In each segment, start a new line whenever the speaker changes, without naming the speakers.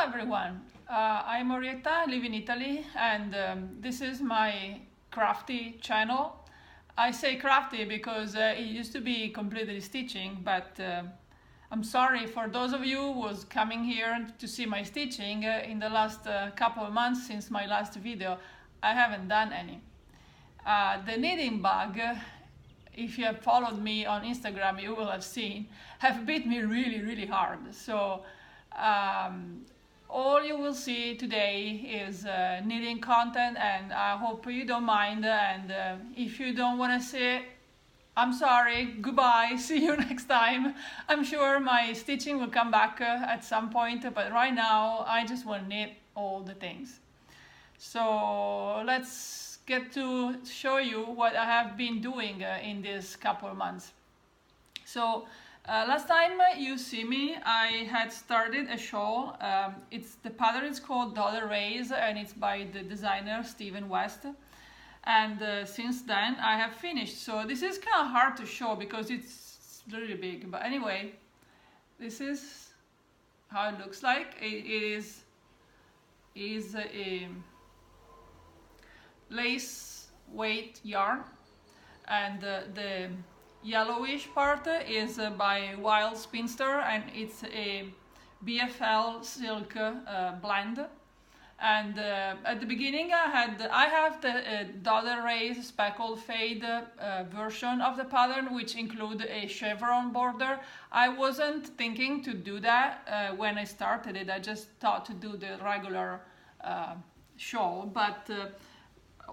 everyone, I'm Orietta, I live in Italy, and this is my crafty channel. I say crafty because it used to be completely stitching, but I'm sorry for those of you who was coming here to see my stitching. In the last couple of months since my last video, I haven't done any. The knitting bug, if you have followed me on Instagram, you will have seen, have bit me really hard. So all you will see today is knitting content, and I hope you don't mind, and if you don't want to see it, I'm sorry, goodbye, see you next time. I'm sure my stitching will come back at some point, but right now I just want to knit all the things. So let's get to show you what I have been doing in this couple of months. So last time you see me, I had started a shawl. The pattern is called Dollar Raise, and it's by the designer Steven West. And since then I have finished. So this is kind of hard to show because it's really big. But anyway, this is how it looks like. It is a lace weight yarn, and the yellowish part is by Wild Spinster, and it's a BFL silk blend. And at the beginning I have the Dollar Raise speckled fade version of the pattern, which include a chevron border. I wasn't thinking to do that when I started it. I just thought to do the regular shawl, but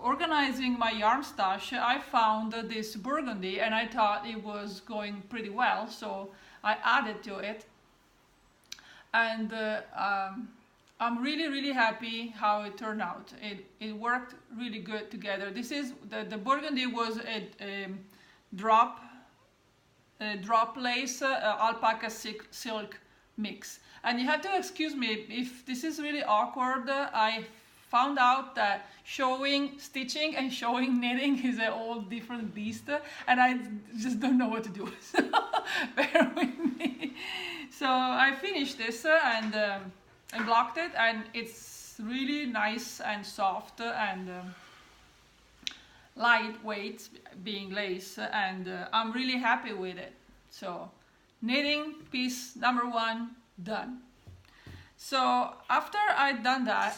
organizing my yarn stash, I found this burgundy and I thought it was going pretty well, so I added to it, and I'm really happy how it turned out. It worked really good together. This is the burgundy was a drop lace alpaca silk mix, and you have to excuse me if this is really awkward. I found out that showing stitching and showing knitting is a whole different beast, and I just don't know what to do. So bear with me. So I finished this and I blocked it, and it's really nice and soft and lightweight, being lace, and I'm really happy with it. So knitting piece number one done. So after I'd done that,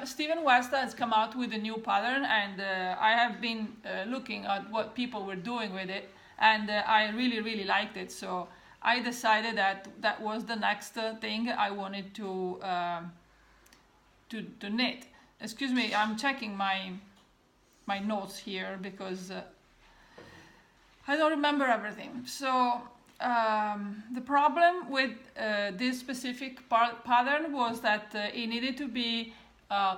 Steven West has come out with a new pattern, and I have been looking at what people were doing with it, and I really liked it. So I decided that was the next thing I wanted to knit. Excuse me, I'm checking my notes here because I don't remember everything. So the problem with this specific pattern was that it needed to be,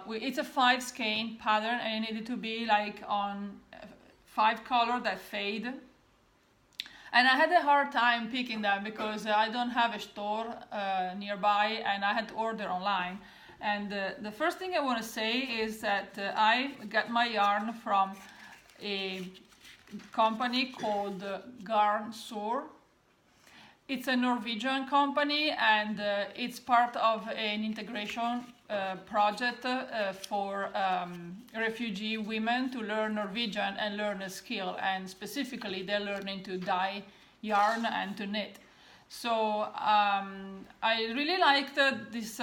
it's a 5 skein pattern, and it needed to be like on 5 color that fade. And I had a hard time picking them because I don't have a store nearby, and I had to order online. And the first thing I want to say is that I got my yarn from a company called Garn Soar. It's a Norwegian company, and it's part of an integration project for refugee women to learn Norwegian and learn a skill, and specifically they're learning to dye yarn and to knit. So I really liked this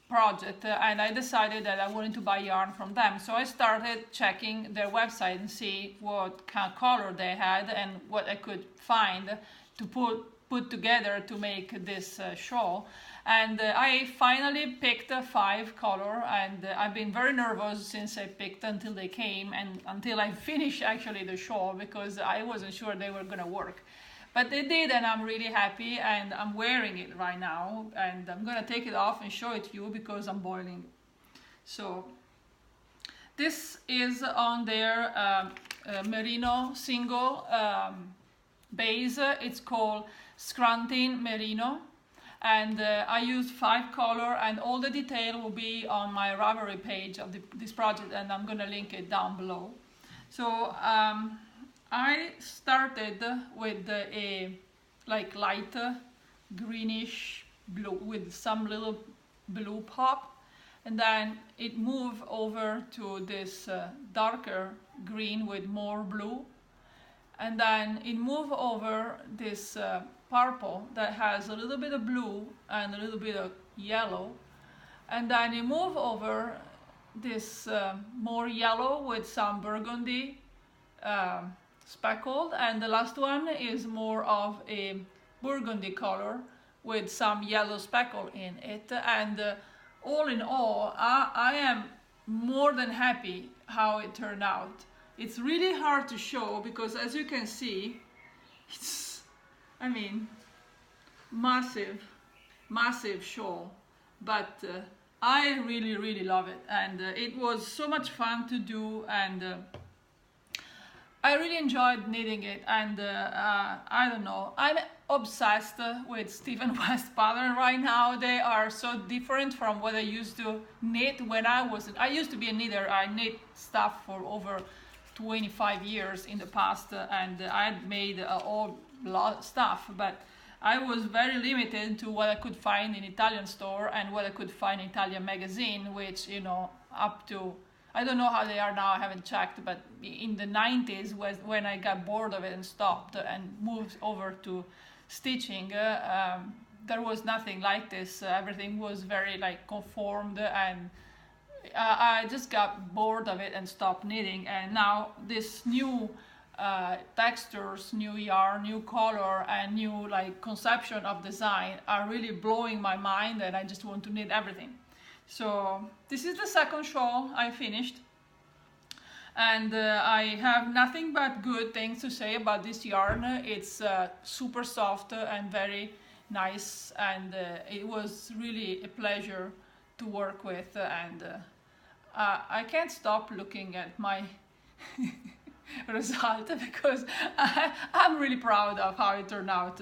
project, and I decided that I wanted to buy yarn from them. So I started checking their website and see what kind of color they had and what I could find to put together to make this shawl. And I finally picked 5 color, and I've been very nervous since I picked until they came, and until I finished actually the shawl, because I wasn't sure they were gonna work. But they did, and I'm really happy, and I'm wearing it right now, and I'm gonna take it off and show it to you because I'm boiling. So this is on their merino single base. It's called Scrantin Merino, and I used 5 color, and all the detail will be on my Ravelry page of this project, and I'm gonna link it down below. So I started with a like light greenish blue with some little blue pop, and then it moved over to this darker green with more blue, and then it moved over this purple that has a little bit of blue and a little bit of yellow, and then it moved over this more yellow with some burgundy speckled, and the last one is more of a burgundy color with some yellow speckle in it. And all in all, I am more than happy how it turned out. It's really hard to show because, as you can see, it's, I mean, massive shawl, but I really love it, and it was so much fun to do, and I really enjoyed knitting it. And I don't know, I'm obsessed with Stephen West pattern right now. They are so different from what I used to knit when I used to be a knitter. I knit stuff for over 25 years in the past, and I'd made all lot of stuff, but I was very limited to what I could find in Italian store and what I could find in Italian magazine, which, you know, up to, I don't know how they are now, I haven't checked, but in the 90s was when I got bored of it and stopped and moved over to stitching. There was nothing like this. Everything was very like conformed, and I just got bored of it and stopped knitting. And now this new textures, new yarn, new color, and new like conception of design are really blowing my mind, and I just want to knit everything. So this is the second shawl I finished, and I have nothing but good things to say about this yarn. It's super soft and very nice, and it was really a pleasure to work with, and I can't stop looking at my result because I'm really proud of how it turned out.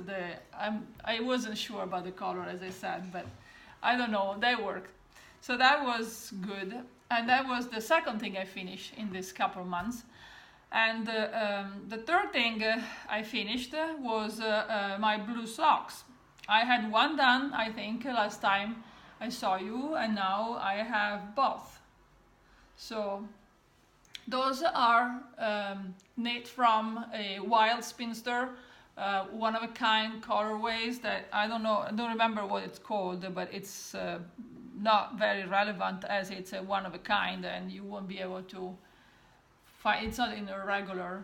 I wasn't sure about the color, as I said, but I don't know, they worked. So that was good, and that was the second thing I finished in this couple of months. And the third thing I finished was my blue socks. I had one done, I think, last time I saw you, and now I have both. So those are knit from a Wild Spinster, one-of-a-kind colorways that I don't remember what it's called, but it's not very relevant as it's a one-of-a-kind, and you won't be able to find, it's not in a regular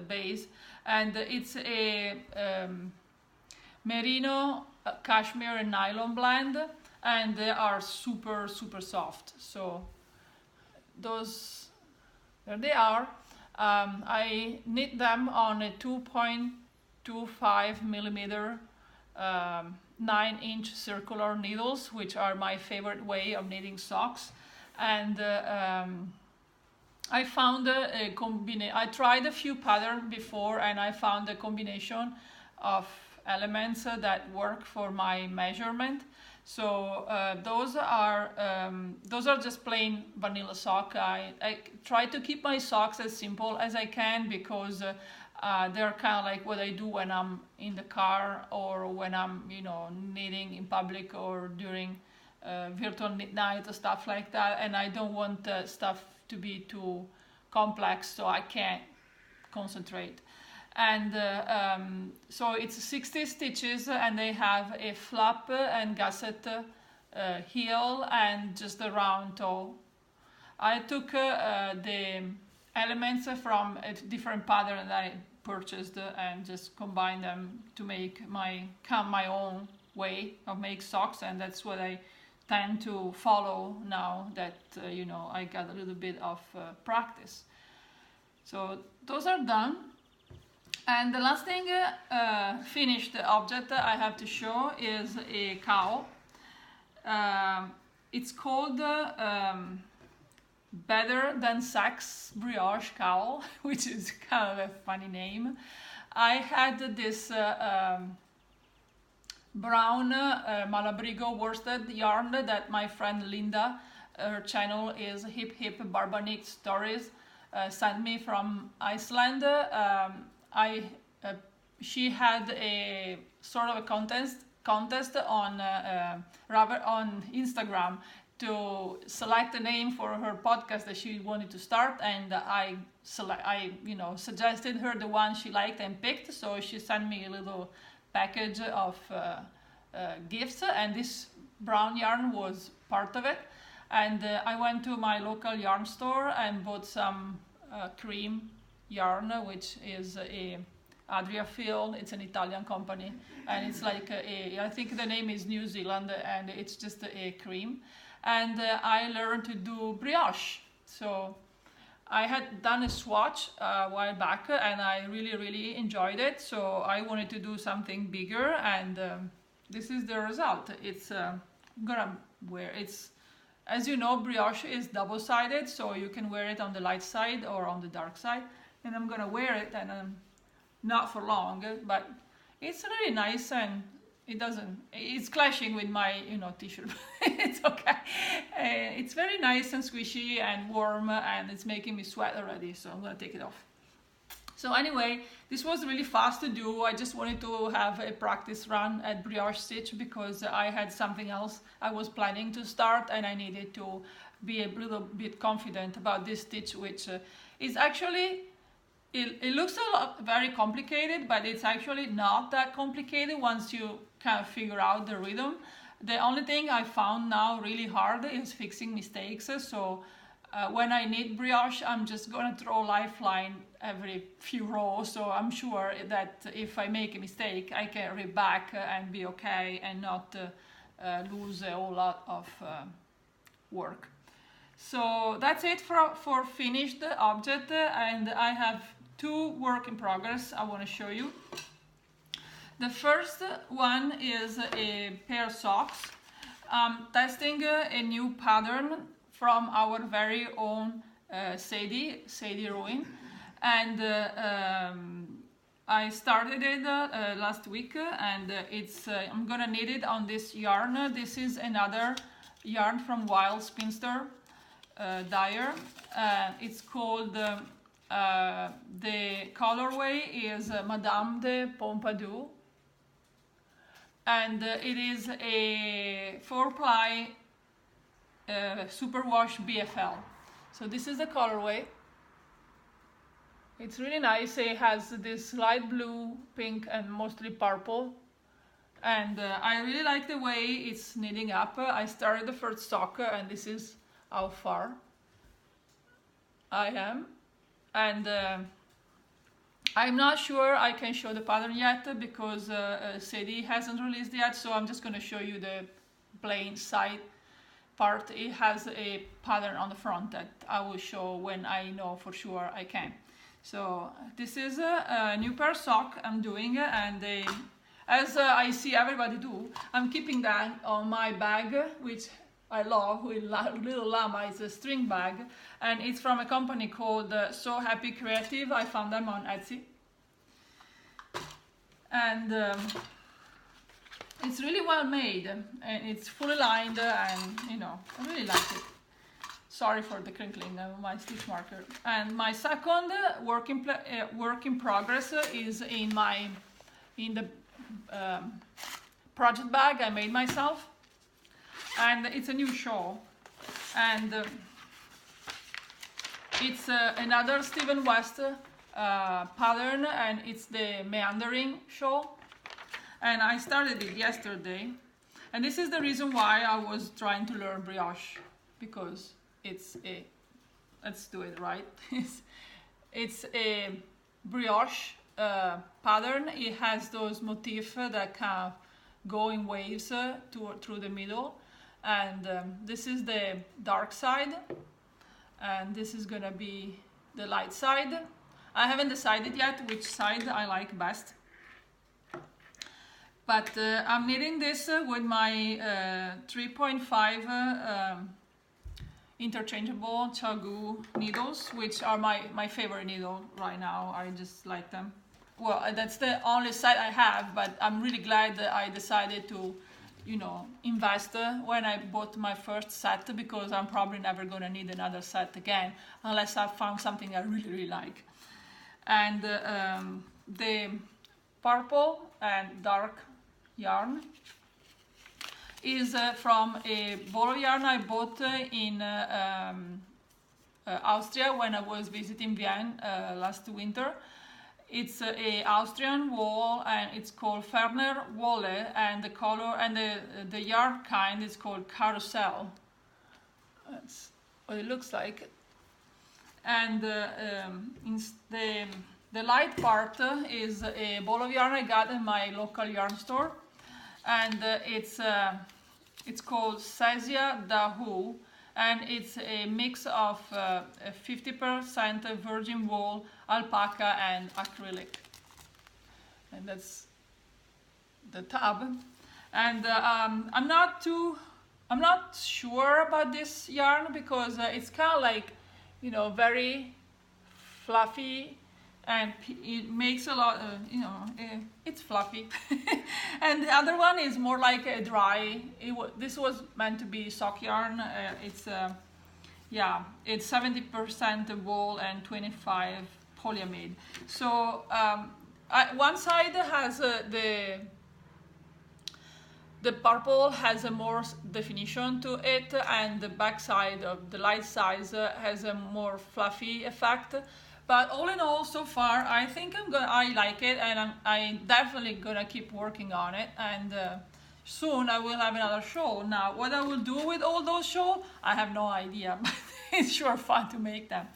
base, and it's a merino, cashmere and nylon blend, and they are super soft. So those, there they are. I knit them on a 2.25 millimeter 9-inch circular needles, which are my favorite way of knitting socks. And I found a combination. I tried a few patterns before, and I found a combination of elements that work for my measurement. So those are just plain vanilla sock. I try to keep my socks as simple as I can, because they're kind of like what I do when I'm in the car, or when I'm, you know, knitting in public, or during virtual knit night or stuff like that. And I don't want stuff to be too complex, so I can't concentrate. And so it's 60 stitches, and they have a flap and gusset heel and just a round toe. I took the elements from a different pattern that I purchased and just combined them to make my own way of make socks, and that's what I tend to follow now that you know, I got a little bit of practice. So those are done. And the last thing, finished object I have to show is a cowl. It's called Better Than Sex Brioche Cowl, which is kind of a funny name. I had this brown Malabrigo worsted yarn that my friend Linda, her channel is Hip Hip Barbanik Stories, sent me from Iceland. She had a sort of a contest contest on on Instagram to select a name for her podcast that she wanted to start, and I suggested her the one she liked and picked. So she sent me a little package of gifts, and this brown yarn was part of it. And I went to my local yarn store and bought some cream yarn, which is a Adria Field. It's an Italian company, and it's like I think the name is New Zealand, and it's just a cream. And I learned to do brioche. So I had done a swatch a while back, and I really enjoyed it. So I wanted to do something bigger, and this is the result. It's I'm gonna wear it's. As you know, brioche is double-sided, so you can wear it on the light side or on the dark side. And I'm gonna wear it, and not for long, but it's really nice, and it's clashing with my t-shirt. It's okay. It's very nice and squishy and warm, and it's making me sweat already, so I'm gonna take it off. So anyway, this was really fast to do. I just wanted to have a practice run at brioche stitch because I had something else I was planning to start, and I needed to be a little bit confident about this stitch, which is actually, it looks very complicated, but it's actually not that complicated once you kind of figure out the rhythm. The only thing I found now really hard is fixing mistakes. So when I knit brioche, I'm just gonna throw lifeline every few rows, so I'm sure that if I make a mistake, I can read back and be okay and not lose a whole lot of work. So that's it for finished object, and I have two work in progress I want to show you. The first one is a pair of socks. I'm testing a new pattern from our very own Sadie Ruin, and I started it last week, and I'm gonna knit it on this yarn. This is another yarn from Wild Spinster dyer. It's called the colorway is Madame de Pompadour, and it is a 4-ply superwash BFL. So this is the colorway. It's really nice. It has this light blue, pink, and mostly purple, and I really like the way it's knitting up. I started the first sock, and this is how far I am, and I'm not sure I can show the pattern yet because Sadie hasn't released yet, so I'm just going to show you the plain side part. It has a pattern on the front that I will show when I know for sure I can. So this is a new pair of sock I'm doing, and as I see everybody do, I'm keeping that on my bag, which I love, with little llama. It's a string bag, and it's from a company called So Happy Creative. I found them on Etsy, and it's really well made, and it's fully lined, and I really like it. Sorry for the crinkling of my stitch marker. And my second work in progress is in the project bag I made myself, and it's a new shawl, and it's another Stephen West pattern, and it's the meandering shawl, and I started it yesterday, and this is the reason why I was trying to learn brioche, because let's do it right. It's a brioche pattern. It has those motifs that kind of go in waves through the middle, and this is the dark side, and this is gonna be the light side. I haven't decided yet which side I like best, but I'm knitting this with my 3.5 interchangeable Chagu needles, which are my favorite needle right now. I just like them. Well, that's the only set I have, but I'm really glad that I decided to, invest when I bought my first set, because I'm probably never gonna need another set again unless I found something I really like. And the purple and dark yarn is from a ball of yarn I bought in Austria when I was visiting Vienna last winter. It's a Austrian wool and it's called Ferner Wolle, and the color and the yarn kind is called Carousel. That's what it looks like. And the light part is a ball of yarn I got in my local yarn store, and it's called Cesia Dahu, and it's a mix of 50% virgin wool, alpaca, and acrylic. And that's the tub. And I'm not sure about this yarn because it's kind of like, you know, very fluffy, and it makes a lot, it's fluffy. And the other one is more like a dry. This was meant to be sock yarn. It's 70% wool and 25 polyamide. So one side has the purple has a more definition to it, and the back side of the light size has a more fluffy effect. But all in all, so far, I think I like it, and I'm definitely gonna keep working on it. And soon I will have another show. Now, what I will do with all those shows, I have no idea, but it's sure fun to make them.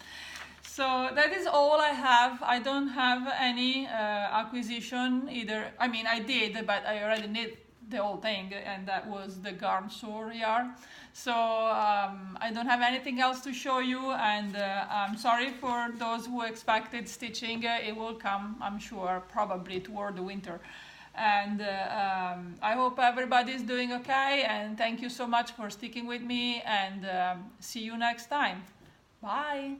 So that is all I have. I don't have any acquisition either. I mean, I did, but I already knit the whole thing, and that was the Garm-Sour yarn. So I don't have anything else to show you, and I'm sorry for those who expected stitching. It will come, I'm sure, probably toward the winter. And I hope everybody's doing okay, and thank you so much for sticking with me, and see you next time. Bye!